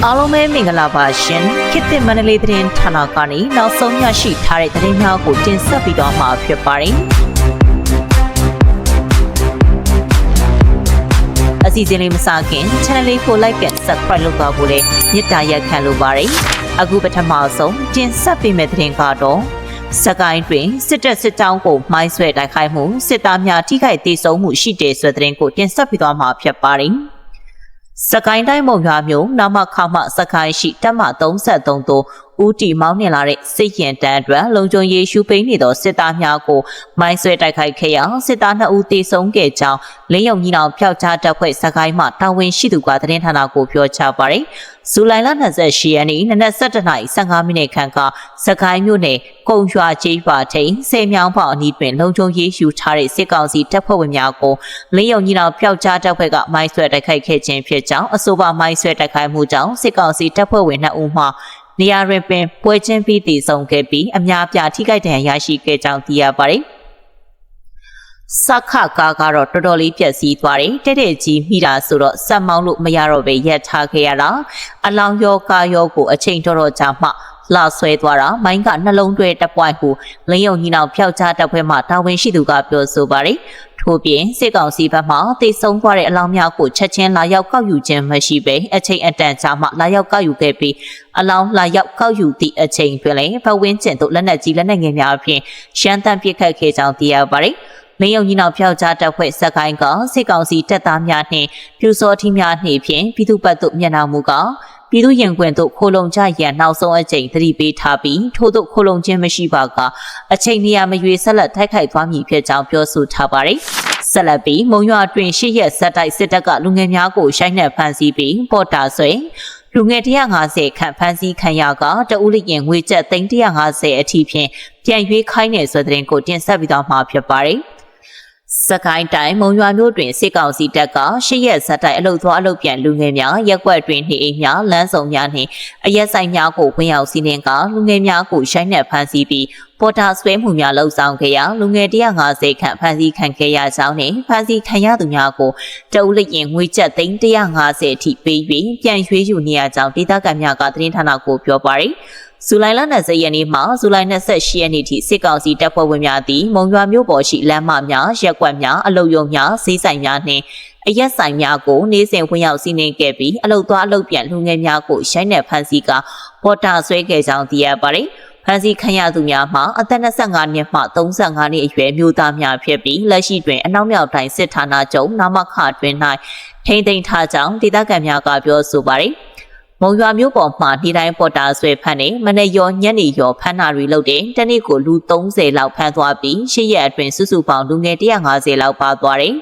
အားလုံးပဲမင်္ဂလာပါရှင်ခေတ်သစ်မန္တလေးသတင်းဌာနကနေနောက်ဆုံးရရှိထားတဲ့သတင်းများကိုတင်ဆက်ပြီးတော့မှာဖြစ်ပါတယ်အစီအစဉ်လေးမစခင် channel လေးကို like and subscribe လုပ်ပါဖို့လည်းမေတ္တာရပ်ခံလိုပါတယ်အခုပထမဆုံးတင်ဆက်ပေးမယ့်သတင်းကတော့စကိုင်းတွင်စစ်တပ်စစ်တောင်းကိုမိုင်းဆွဲတိုက်ခိုက်မှုစစ်သားများထိခိုက်ဒေဆုံးမှုရှိတဲ့ဆိုတဲ့သတင်းကိုတင်ဆက်ပြီးတော့မှာဖြစ်ပါတယ်စကိုင်းတိုင်းမုံရွာမြို့နာမခမစကိုင်းရှိတပ်မ33တို့ဦးတီမောင်းနှင်လာတဲ့စစ်ရင်တန်းအတွက်လုံခြုံရေးရှုပိန်းနေသောစစ်သားများကိုမိုင်းဆွဲတိုက်ခိုက်ခဲ့ရာစစ်သား2ဦးသေဆုံးခဲ့ကြောင်းလင်းယုံညီနောင်ဖျောက်ကြားတပ်ဖွဲ့စကိုင်းမှတာဝန်ရှိသူကသတင်းဌာနကိုပြောကြားပါတယ်ဇူလိုင်လ28ရက်နေ့နနက်7:15မိနစ်ခန့်ကစကိုင်းမြို့နယ်ကုံရွာကျေးရွာထိန်ဆယ်မြောင်းပေါအနီးတွင်လုံခြုံရေးယူထားတဲ့စစ်ကောင်စီတပ်ဖွဲ့ဝင်များကိုလင်းယုံညီနောင်ဖျောက်ကြားတပ်ဖွဲ့ကမိုင်းဆွဲတိုက်ခိုက်ခဲ့ခြင်းဖြစ်ကြောင်းအဆိုပါမိုင်းဆွဲတိုက်ခိုက်မှုကြောင့်စစ်ကောင်စီတပ်ဖွဲ့ဝင်2ဦးမှနေရာတွင်ပင်ပွဲချင်းပြီးတည်ဆုံခဲ့ပြီးအများပြားထိခိုက်ဒဏ်ရာရရှိခဲ့ကြောင်းသိရပါတယ်စခကားကတော့တော်တော်လေးပြက်စီးသွားတယ်တဲ့ကြီးမိတာဆိုတော့စက်မောင်းလို့မရတော့ပဲရက်ထားခဲ့ရတာအလောင်းရောကားရောကိုအချိန်တော်ကြာမှလာဆွဲသွားတာမိုင်းကနှလုံးတွဲတစ်ပွိုက်ကိုလင်းယုံညီနောင်ဖျောက်ကြားတပ်ဖွဲ့မှတာဝန်ရှိသူကပြောဆိုပါတယ်ထို့ပြင်စစ်ကောင်စီဘက်မှတိတ်ဆုံးသွားတဲ့အလောင်းများကိုချက်ချင်းလာရောက်ကောက်ယူခြင်းမရှိဘဲအချိန်အတန်ကြာမှလာရောက်ကောက်ယူခဲ့ပြီးအလောင်းလာရောက်ကောက်ယူသည့်အချိန်တွင်လည်းဘဝင်းကျင်တို့လက်နက်ကြီးလက်နက်ငယ်များအပြင်ရှမ်းတမ်းပစ်ခတ်ခဲ့ကြောင်းသိရပါတယ်လင်းယုံညီနောင်ဖျောက်ကြားတပ်ဖွဲ့စကိုင်းကစစ်ကောင်စီတပ်သားများနှင့်ပြူစောထီးများနှင့်ဖြင့်ပြည်သူ့ဘက်သို့မျက်နှာမူကပြည်သူရင်ခွင်တို့ခိုလုံကြရန်နောက်ဆုံးအချိန်သတိပေးထားပြီးထို့သို့ခိုလုံခြင်းမရှိပါကအချိန်နေရာမရွေဆက်လက်တိုက်ခိုက်သွားမည်ဖြစ်ကြောင်းပြောဆိုထားပါတယ်ဆက်လက်ပြီးမုံရွာတွင်8ရက်ဆက်တိုက်စစ်တပ်ကလူငယ်များကိုရှိုင်းနှက်ဖမ်းဆီးပြီးပေါ်တာဆွဲလူငယ်150ခန့်ဖမ်းဆီးခံရကတဦးလျင်ငွေကျပ်350အထိဖြင့်ပြန်ရွေးခိုင်းနေဆိုတဲ့ကိုတင်ဆက်ပြီးတော့မှာဖြစ်ပါတယ်စကိုင်းတိုင်းမုံရွာမြို့တွင်စစ်ကောင်စီတပ်က8ရက်ဆက်တိုက်အလုသွားအလုပြန်လူငယ်များရက်ွက်တွင်နေအိမ်များလမ်းစုံများနှင့်အရက်ဆိုင်များကိုဝင်ရောက်စီးနင်းကလူငယ်များကိုရှိုင်းနှက်ဖမ်းဆီးပြီးပေါ်တာဆွဲမှုများလှုပ်ဆောင်ခဲ့ရာလူငယ်150ခန့်ဖမ်းဆီးခံခဲ့ရကြောင်းနှင့်ဖမ်းဆီးခံရသူများကိုတအုပ်လျင်ငွေကျပ်350အထိပေး၍ပြန်ရွေးယူနေရကြောင်းဒေသခံများကသတင်းဌာနကိုပြောပါရယ်ဇူလိုင်လ20ရက်နေ့မှဇူလိုင်28ရက်နေ့ထိစစ်ကောင်စီတပ်ဖွဲ့ဝင်များသည်မုံရွာမြို့ပေါ်ရှိလမ်းမများရက်ကွက်များအလုယုံများဈေးဆိုင်များနှင့်အရက်ဆိုင်များကိုနေ့စဉ်ဝင်ရောက်စီးနင်းခဲ့ပြီးအလုသွားအလုပြန်လူငယ်များကိုရှိုင်းနှက်ဖမ်းဆီးကပေါ်တာဆွဲခဲ့ကြောင်းသိရပါတယ်ဖမ်းဆီးခံရသူများမှာအသက်25နှစ်မှ35နှစ်အရွယ်မျိုးသားများဖြစ်ပြီးလက်ရှိတွင်အနောက်မြောက်တိုင်းစစ်ဌာနချုပ်နာမခတွင်၌ထိန်းသိမ်းထားကြောင်းဒေသခံများကပြောဆိုပါတယ်မုံရွာမြို့ပေါ်မှာနေ့တိုင်းပေါ်တာဆွဲဖမ်းနေမနေ့ရောညနေရောဖမ်းတာတွေလုပ်တယ်တနေ့ကိုလူ30လောက်ဖမ်းသွားပြီး8ရက်အတွင်းစုစုပေါင်းလူငယ်150လောက်ပါသွားတယ်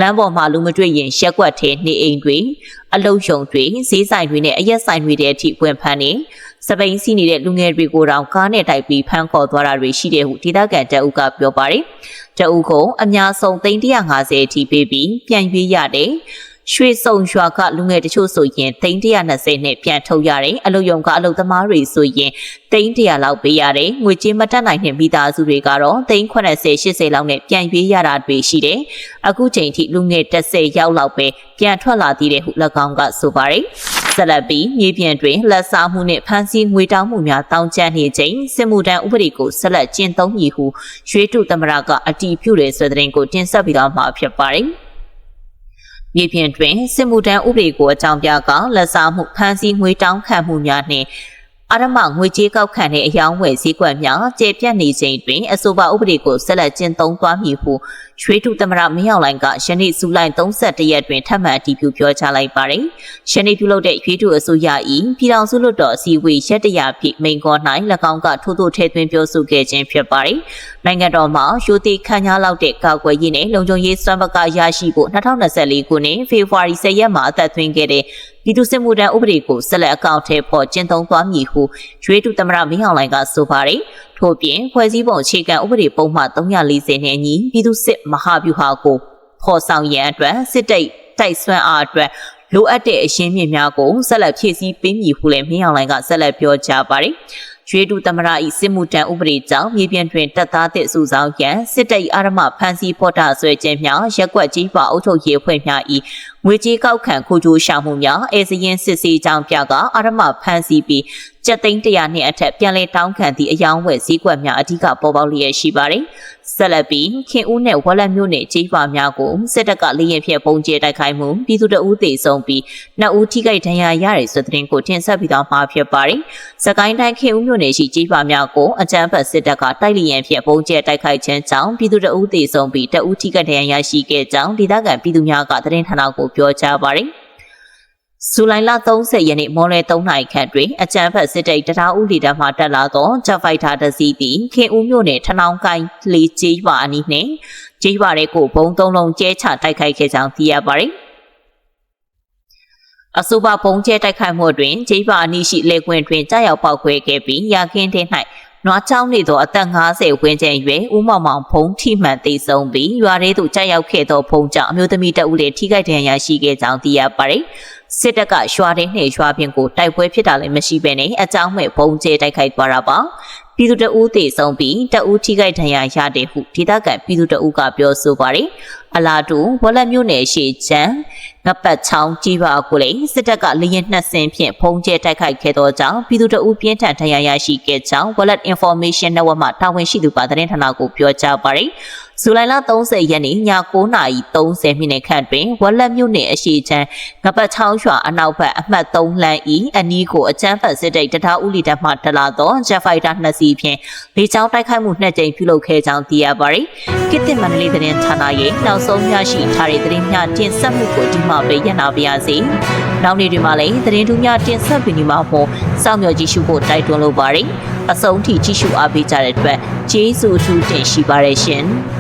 လမ်းပေါ်မှာလူမတွေ့ရင်ရက်ွက်ထဲနေအိမ်တွေအလုယုံတွေဈေးဆိုင်တွေနဲ့အရက်ဆိုင်တွေတဲ့အထိဝင်ဖမ်းနေစပိန်စီးနေတဲ့လူငယ်တွေကိုတောင်ကားနဲ့တိုက်ပြီးဖမ်းခေါ်သွားတာတွေရှိတယ်ဟုဒေသခံတအုပ်ကပြောပါတယ်တအုပ်ကအများဆုံး350အထိပေးပြီးပြန်ရွေးရတယ်ရွှေစုံရွာကလူငယ်တချို့ဆိုရင်320နဲ့ပြန်ထုတ်ရတယ်အလုယုံကအလုသမားတွေဆိုရင်300လောက်ပေးရတယ်ငွေကြေးမတက်နိုင်တဲ့မိသားစုတွေကတော့380 80လောက်နဲ့ပြန်ရွေးရတာတွေရှိတယ်အခုချိန်ထိလူငယ်30ရောက်လောက်ပဲပြန်ထွက်လာသေးတယ်ဟု၎င်းကဆိုပါတယ်ဆက်လက်ပြီးမြေပြင်တွင်လက်စားမှုနှင့်ဖမ်းဆီးငွေတောင်းမှုများတောင်းကျမ်းနေချိန်စစ်မှုထမ်းဥပဒေကိုဆက်လက်ကျင့်သုံးမည်ဟုရွှေတုသမရကအတည်ပြုတယ်ဆိုတဲ့ကိုတင်ဆက်ပြီးတော့မှာဖြစ်ပါတယ်မြေပြင်တွင်စစ်မှုထမ်းဥပဒေကိုအကြောင်းပြကလက်စားမှုဖမ်းဆီးငွေတောင်းခံမှုများနှင့်အရမငွေကြေးကောက်ခံတဲ့အယောင်းဝယ်ဈေးကွက်များကျေပြတ်နေချိန်တွင်အဆိုပါဥပဒေကိုဆက်လက်ကျင့်သုံးသွားမည်ဟုရွှေတုသမရမင်းအောင်လှိုင်ကယနေ့ဇူလိုင်31ရက်တွင်ထပ်မံအတည်ပြုပြောကြားလိုက်ပါတယ်။ယနေ့ပြုလုပ်တဲ့ရွှေတုအစိုးရ၏ပြည်ထောင်စုလွှတ်တော်အစည်းအဝေးရက်တရာပြည့်မိန့်ခွန်း၌၎င်းကထိုးထိုးထည့်သွင်းပြောဆိုခဲ့ခြင်းဖြစ်ပါတယ်။နိုင်ငံတော်မှာရိုသေခန့်ညားလောက်တဲ့ကာကွယ်ရေးနဲ့လုံခြုံရေးစွမ်းပကားရရှိဖို့2024ခုနှစ်ဖေဖော်ဝါရီ10ရက်မှာအသက်သွင်းခဲ့တဲ့ပြည်သူ့စစ်မှုထမ်းဥပဒေကိုဆက်လက်အကောင့်ထဲပေါ်ကျင့်သုံးသွားမည်ဟုရွှေတုသမရမင်းအောင်လှိုင်ကဆိုပါတယ်။ထို့ပြင်ဖွဲ့စည်းပုံအခြေခံဥပဒေပုံမှန်340နဲ့အညီပြည်သူ့စစ်မဟာဗျူဟာကိုဖော်ဆောင်ရန်အတွက်စစ်တိုက်စွမ်းအားအတွက်လိုအပ်တဲ့အရင်းမြစ်များကိုဆက်လက်ဖြည့်ဆည်းပေးမည်ဟုလည်းမင်းအောင်လှိုင်ကဆက်လက်ပြောကြားပါတယ်။ရွှေတုသမရ၏စစ်မှုထမ်းဥပဒေကြောင့်မြေပြင်တွင်တပ်သားသစ်စုဆောင်းရန်စစ်တပ်အာရမဖမ်းဆီးဖော်တာဆွဲခြင်းများရက်ွက်ကြီးပါအုပ်ချုပ်ရေးအဖွဲ့များ၏ ငွေကြေးကောက်ခံခိုးကျိုးရှာမှုများအဲစရင်စစ်ဆေးကြောင်းပြကအာရမဖမ်းဆီးပြီးကျပ်သိန်း100နှစ်အထက်ပြန်လည်တောင်းခံသည့်အယောင်းဝယ်ဈေးကွက်များအဓိကပေါ်ပေါက်လျက်ရှိပါတယ်။ဆက်လက်ပြီးခင်ဦးနဲ့ဝက်လက်မြို့နယ်ကြေးရွာများကိုစစ်တပ်ကလေရင်ဖြင့်ပုံကျဲတိုက်ခိုက်မှုပြည်သူတအုပ်သေဆုံးပြီး2ဦးထိခိုက်ဒဏ်ရာရတဲ့ဆိုတဲ့ကိုတင်ဆက်ပြီးတော့မှာဖြစ်ပါတယ်။စကိုင်းတိုင်းခင်ဦးမြို့နယ်ရှိကြေးရွာများကိုအကြမ်းဖက်စစ်တပ်ကတိုက်လေရင်ဖြင့်ပုံကျဲတိုက်ခိုက်ခြင်းကြောင့်ပြည်သူတအုပ်သေဆုံးပြီး2ဦးထိခိုက်ဒဏ်ရာရရှိခဲ့ကြောင်းဒေသခံပြည်သူများကသတင်းဌာနကိုပြောကြားပါတယ်။ဇူလိုင်လ30ရက်နေ့မော်လယ်3နာရီခန့်တွင်အကြမ်းဖက်စစ်တပ်တရားဥပဒေတမှတက်လာသောဂျက်ဖိုက်တာတစ်စီးသည်ခင်ဦးမြို့နယ်ထနောင်းကိုင်းလေးကျေးရွာအနီးနှင့်ကျေးရွာတွေကိုဘုံ3လုံးကျဲချတိုက်ခိုက်ခဲ့ကြောင်းသိရပါသည်အဆိုပါဘုံကျဲတိုက်ခိုက်မှုတွင်ကျေးရွာအနီးရှိလေကွင်းတွင်ကြားရောက်ပေါက်ခွဲခဲ့ပြီးရာခင်းထင်း၌နွားချောင်းနေသောအသက်50ဝန်းကျင်ရွယ်ဦးမောင်မောင်ဖုံးထိမှန်သိဆုံးပြီးရွာထဲသို့ကြားရောက်ခဲ့သောဖုံးကြောင့်အမျိုးသမီးတဦးလည်းထိခိုက်ဒဏ်ရာရှိခဲ့ကြောင်းသိရပါသည်စစ်တပ်ကရွာတဲ့နှင့်ရွာပြင်ကိုတိုက်ပွဲဖြစ်တာလည်းမရှိဘဲနဲ့အကြောင်းမဲ့ဘုံကျဲတိုက်ခိုက်သွားတာပါပြည်သူတအုပ်သေဆုံးပြီးတအုပ်ထိခိုက်ဒဏ်ရာရတဲ့ဟုဒေသခံပြည်သူတအုပ်ကပြောဆိုပါတယ်အလားတူဝက်လက်မြို့နယ်ရှိချမ်းငပတ်ချောင်းကြီးပါကိုလည်းစစ်တပ်ကလေရင်2ဆင်းဖြင့်ဖုံးကျဲတိုက်ခိုက်ခဲ့သောကြောင့်ပြည်သူတအုပ်ပြင်းထန်ဒဏ်ရာရရှိခဲ့ကြောင်းဝက်လက် information network မှတာဝန်ရှိသူကသတင်းဌာနကိုပြောကြားပါတယ်ဇူလိုင်လ30ရက်နေ့ည9:30မိနစ်ခန့်တွင်ဝက်လက်မြို့နယ်အရှိချမ်းငပတ်ချောင်းရွာအနောက်ဘက်အမှတ်3လမ်းဤအနီးကိုအကြမ်းဖက်စစ်တပ်တရားဥပဒေတပ်မှတလာသောဂျက်ဖိုက်တာ2စီးဖြင့်လေကြောင်းတိုက်ခိုက်မှု2ကြိမ်ပြုလုပ်ခဲ့ကြောင်းသိရပါသည်။ကိတ္တမန္တလေးသတင်းဌာနရဲ့နောက်ဆုံးရရှိထားတဲ့သတင်းများတင်ဆက်မှုကိုဒီမှာပဲရနာပါရစေ။နောက်နေ့တွေမှာလည်းသတင်းထူးများတင်ဆက်ပြီးနေမှာမို့စောင့်မျှော်ကြည့်ရှုဖို့တိုက်တွန်းလိုပါတယ်။အဆုံးထိကြည့်ရှုအားပေးကြတဲ့အတွက်ကျေးဇူးအထူးတင်ရှိပါတယ်ရှင်။